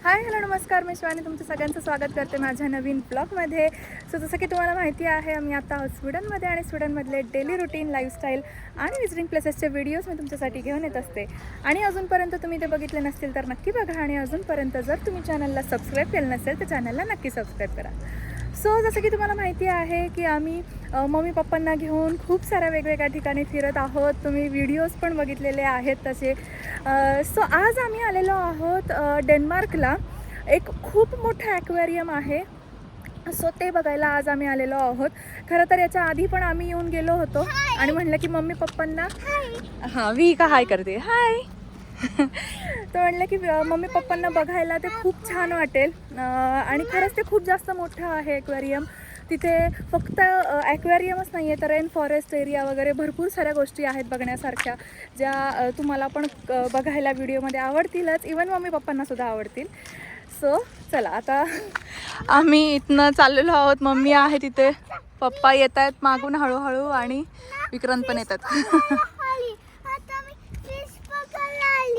Hi hello नमस्कार, मी शिवानी तुमचं सगळ्यांचं स्वागत करते माझ्या नवीन ब्लॉगमध्ये. सो जसं की तुम्हाला माहिती आहे, आम्ही आता आहोत स्वीडनमध्ये आणि स्वीडनमधले डेली रुटीन, लाईफस्टाईल आणि विजिटिंग प्लेसेसचे व्हिडिओज मी तुमच्यासाठी घेऊन येत असते. आणि अजूनपर्यंत तुम्ही ते बघितले नसतील तर नक्की बघा, आणि अजूनपर्यंत जर तुम्ही चॅनलला सबस्क्राईब केलं नसेल तर चॅनलला नक्की सबस्क्राईब करा. सो जसं की तुम्हाला माहिती आहे की आम्ही मम्मी पप्पांना घेऊन खूप साऱ्या वेगवेगळ्या ठिकाणी फिरत आहोत. तुम्ही व्हिडिओज पण बघितलेले आहेत तसे. सो आज आम्ही आलेलो आहोत डेन्मार्कला. एक खूप मोठं ॲक्वेरियम आहे, सो ते बघायला आज आम्ही आलेलो आहोत. खरं तर याच्या आधी पण आम्ही येऊन गेलो होतो आणि म्हटलं की मम्मी पप्पांना हां वी का हाय करते हाय तर म्हटलं की मम्मी पप्पांना बघायला ते खूप छान वाटेल. आणि खरंच ते खूप जास्त मोठं आहे ॲक्वेरियम. तिथे फक्त ॲक्वेरियमच नाही आहे तर रेन फॉरेस्ट एरिया वगैरे भरपूर साऱ्या गोष्टी आहेत बघण्यासारख्या, ज्या तुम्हाला पण बघायला व्हिडिओमध्ये आवडतीलच. इवन मम्मी पप्पांनासुद्धा आवडतील. सो चला आता आम्ही इथनं चाललेलो आहोत. मम्मी आहे तिथे, पप्पा येत आहेत मागून हळूहळू आणि विक्रांत पण येतात.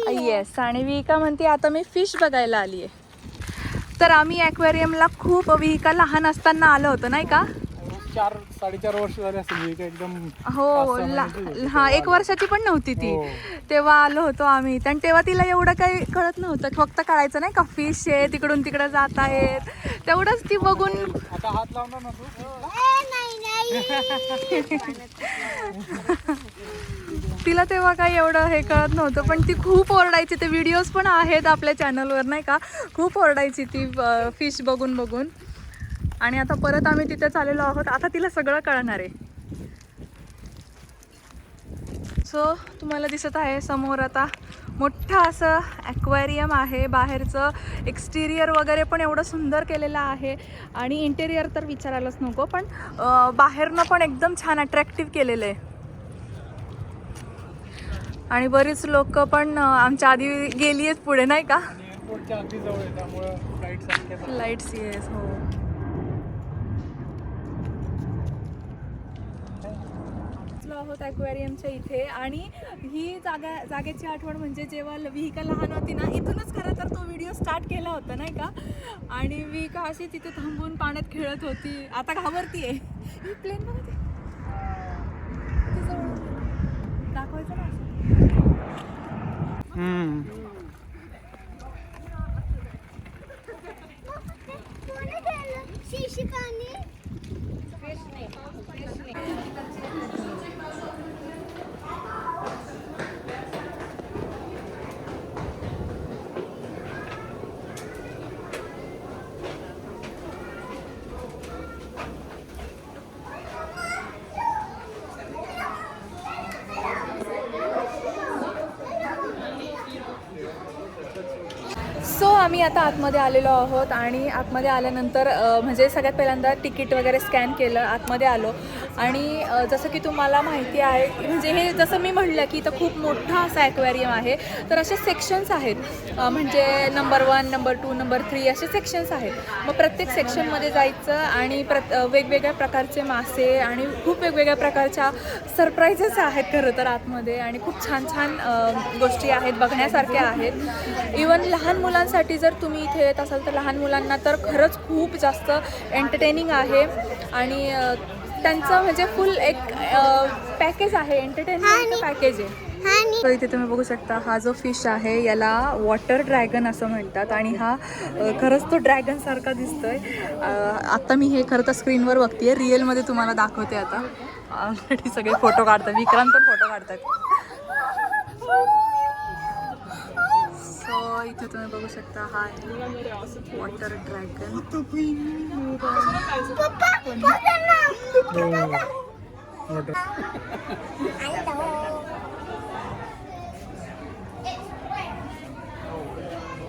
येस, आणि विका म्हणते आता मी फिश बघायला आली आहे. तर आम्ही ॲक्वेरियमला खूप विका लहान असताना आलो होतो नाही का? 4-4.5 वर्ष झाले असेल एकदम. हो, हां 1 वर्षाची पण नव्हती ती. तेव्हा आलो होतो आम्ही, आणि तेव्हा तिला एवढं काही कळत नव्हतं. फक्त कळायचं नाही का फिश आहे तिकडून तिकडं जात आहेत, तेवढंच ती बघून. आता हात लावणार ना तू? तिला तेव्हा काही एवढं हे कळत नव्हतं, पण ती खूप ओरडायची. ते व्हिडिओज पण आहेत आपल्या चॅनलवर नाही का, खूप ओरडायची ती फिश बघून बघून. आणि आता परत आम्ही तिथे चाललेलो आहोत. आता तिला सगळं कळणार आहे. सो तुम्हाला दिसत आहे समोर आता मोठं असं ॲक्वेरियम आहे. बाहेरचं एक्सटिरियर वगैरे पण एवढं सुंदर केलेलं आहे, आणि इंटेरियर तर विचारायलाच नको, पण बाहेरनं पण एकदम छान अट्रॅक्टिव्ह केलेलं आहे. आणि बरीच लोक पण आमच्या आधी गेली आहेत पुढे नाही का. एअरपोर्टच्या अगदी जवळ आहे त्यामुळे लाईट्स येस हो. आहोत ॲक्वेरियमच्या इथे, आणि ही जागेची आठवण म्हणजे जेव्हा विहिका लहान होती ना, इथूनच खरं तर तो व्हिडिओ स्टार्ट केला होता नाही का. आणि विहिका अशी तिथे थांबून पाण्यात खेळत होती. आता घाबरतीये. ही प्लेन बघा दाखवायचं ना सो आम्ही आता आतमध्ये आलेलो आहोत. आणि आतमध्ये आल्यानंतर म्हणजे सगळ्यात पहिल्यांदा तिकीट वगैरे स्कॅन केलं, आतमध्ये आलो. आणि जसं की तुम्हाला माहिती आहे, म्हणजे हे जसं मी म्हटलं की इथं खूप मोठा असा ॲक्वेरियम आहे. तर असे सेक्शन्स आहेत, म्हणजे नंबर 1, नंबर 2, नंबर 3 असे सेक्शन्स आहेत. मग प्रत्येक सेक्शनमध्ये जायचं आणि वेगवेगळ्या प्रकारचे मासे आणि खूप वेगवेगळ्या प्रकारच्या सरप्राईजेस आहेत खरं तर आतमध्ये. आणि खूप छान छान गोष्टी आहेत, बघण्यासारख्या आहेत. इवन लहान मुलांसाठी जर तुम्ही इथे येत असाल तर लहान मुलांना तर खरंच खूप जास्त एंटरटेनिंग आहे. आणि त्यांचं म्हणजे फुल एक पॅकेज आहे, एंटरटेनमेंटचं पॅकेज आहे. तर इथे तुम्ही बघू शकता, हा जो फिश आहे याला वॉटर ड्रॅगन असं म्हणतात. आणि हा खरंच तो ड्रॅगन सारखा दिसतोय. आता मी हे खरं तर स्क्रीनवर बघतेय, रिअलमध्ये तुम्हाला दाखवते. आता ऑलरेडी सगळे फोटो काढतात, विक्रांत पण फोटो काढतात. सो इथे तुम्ही बघू शकता, हा आहे वॉटर ड्रॅगन.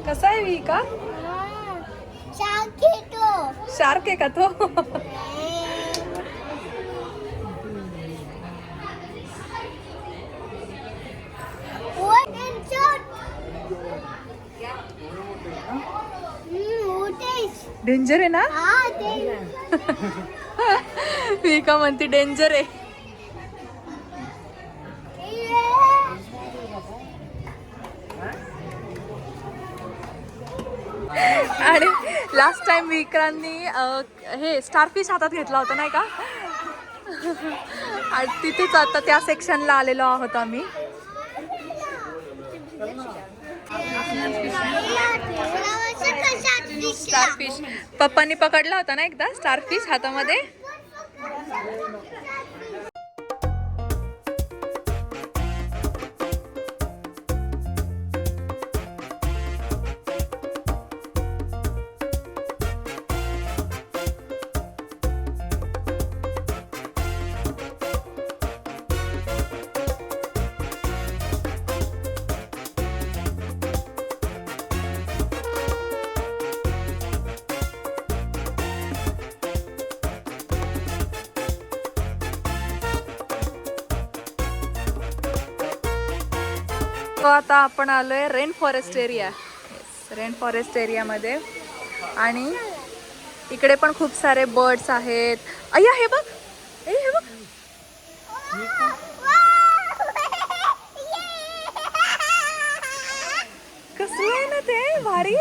कसा आहे विका? शार्क आहे का तो? डेंजर आहे ना? विका म्हणते डेंजर आहे. लास्ट टाइम विक्रांतनी हे स्टारफिश हातात घेतला होता नाही का. आणि तिथेच आता त्या सेक्शनला आलेलो आहोत आम्ही. स्टारफिश पप्पांनी पकडला होता ना एकदा स्टारफिश हातामध्ये. आता आपण आलोय rain forest area. Rain forest एरियामध्ये आणि इकडे पण खूप सारे बर्ड्स आहेत. अय्या हे बघ, हे बघ. कसलं आहे ना ते भारी.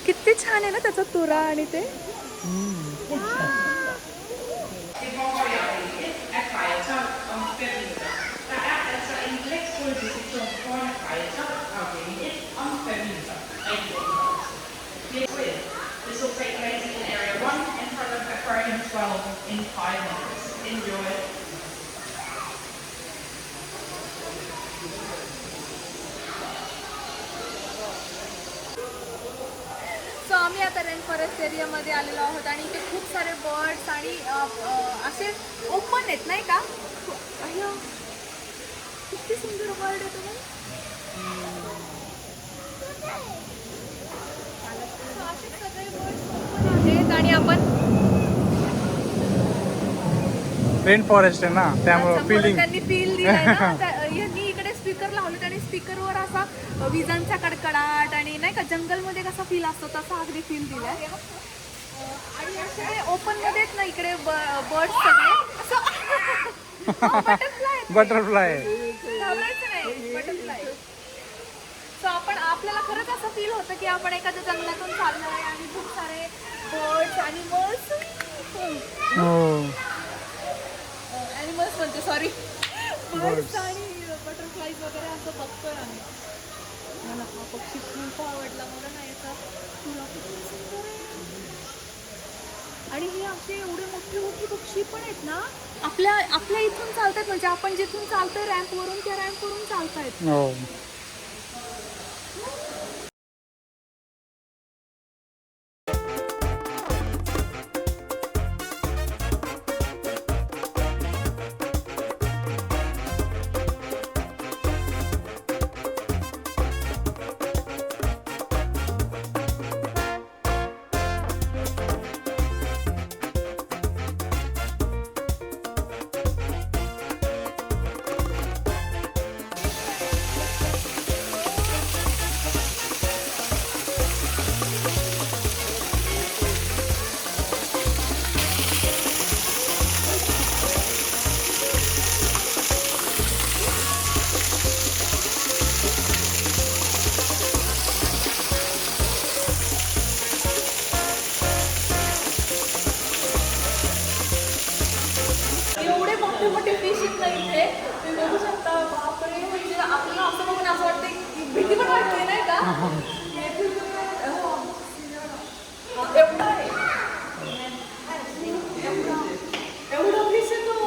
किती छान आहे ना त्याचा तुरा आणि ते. सो आम्ही आता रेन फॉरेस्ट एरियामध्ये आलेलो आहोत आणि इथे खूप सारे बर्ड्स आणि असे ओपन आहेत नाही का. अय्या किती सुंदर बर्ड आहे तुम्ही. असे सगळे बर्ड्स ओपन आहेत आणि आपण रेन फॉरेस्ट आहे ना त्यामुळे फीलिंग त्यांनी फील दिलाय ना. यांनी इकडे स्पीकर लावले आणि स्पीकरवर असा विजांचा कडकडाट आणि नाही का जंगलमध्ये कसा फील असतो तसा अगदी फील दिलाय. आणि असे ओपन मध्ये ना इकडे बर्ड सगळे बटरफ्लाय नाही बटरफ्लाय. सो आपण आपल्याला खरंच असं फील होतं की आपण एखाद्या जंगलातून चाललोय आणि खूप सारे बर्ड्स अॅनिमल्स ॲनिमल्स म्हणते सॉरी बर्ड्स आणि बटरफ्लाईज वगैरे असं बघतोय आम्ही. मला हा पक्षी खूप आवडला. मला ना याचा तुला किती सुंदर आहे. आणि हे असे एवढे मोठे मोठे पक्षी पण आहेत ना आपल्या इथून चालतात. म्हणजे आपण जिथून चालतोय रॅम्पवरून त्या रॅम्पवरून चालतायत. मोठे मोठे फिश आहेत ना इथे तुम्ही बघू शकता. बापरे म्हणजे आपल्याला असं बघून असं वाटतं की भीती पण वाटते नाही का. एवढा आहे एवढा फिश आहे तो.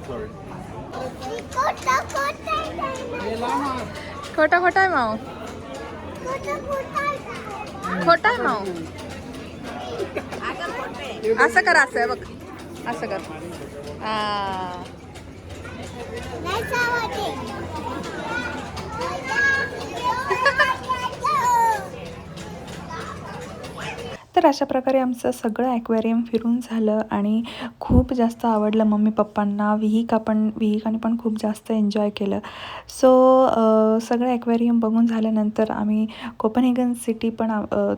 Sorry. खोटा खोटा आहे माऊ. खोटा आहे माऊ. असं कर, असं आहे बघ, असं कर. तर अशा प्रकारे आमचं सगळं ॲक्वेरियम फिरून झालं आणि खूप जास्त आवडलं मम्मी पप्पांना. विहिकाने पण खूप जास्त एन्जॉय केलं. सो सगळं ॲक्वेरियम बघून झाल्यानंतर आम्ही कोपनहेगन सिटी पण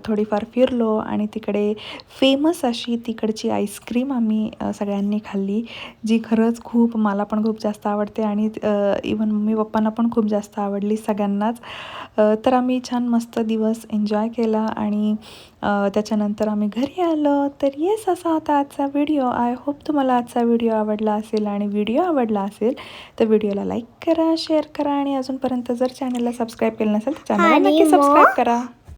थोडीफार फिरलो आणि तिकडे फेमस अशी तिकडची आईस्क्रीम आम्ही सगळ्यांनी खाल्ली, जी खरंच मला पण खूप जास्त आवडते आणि इवन मम्मी पप्पांना पण खूप जास्त आवडली सगळ्यांनाच. तर आम्ही छान मस्त दिवस एन्जॉय केला आणि त्याच्यानंतर आम्ही घरी आलो. तर येस, असा होता आजचा व्हिडिओ. आय होप तुम्हाला आजचा व्हिडिओ आवडला असेल आणि व्हिडिओ आवडला असेल तर व्हिडिओला लाईक करा, शेअर करा आणि अजूनपर्यंत जर चॅनलला सबस्क्राईब केलं नसेल तर चॅनलला नक्की सबस्क्राईब करा.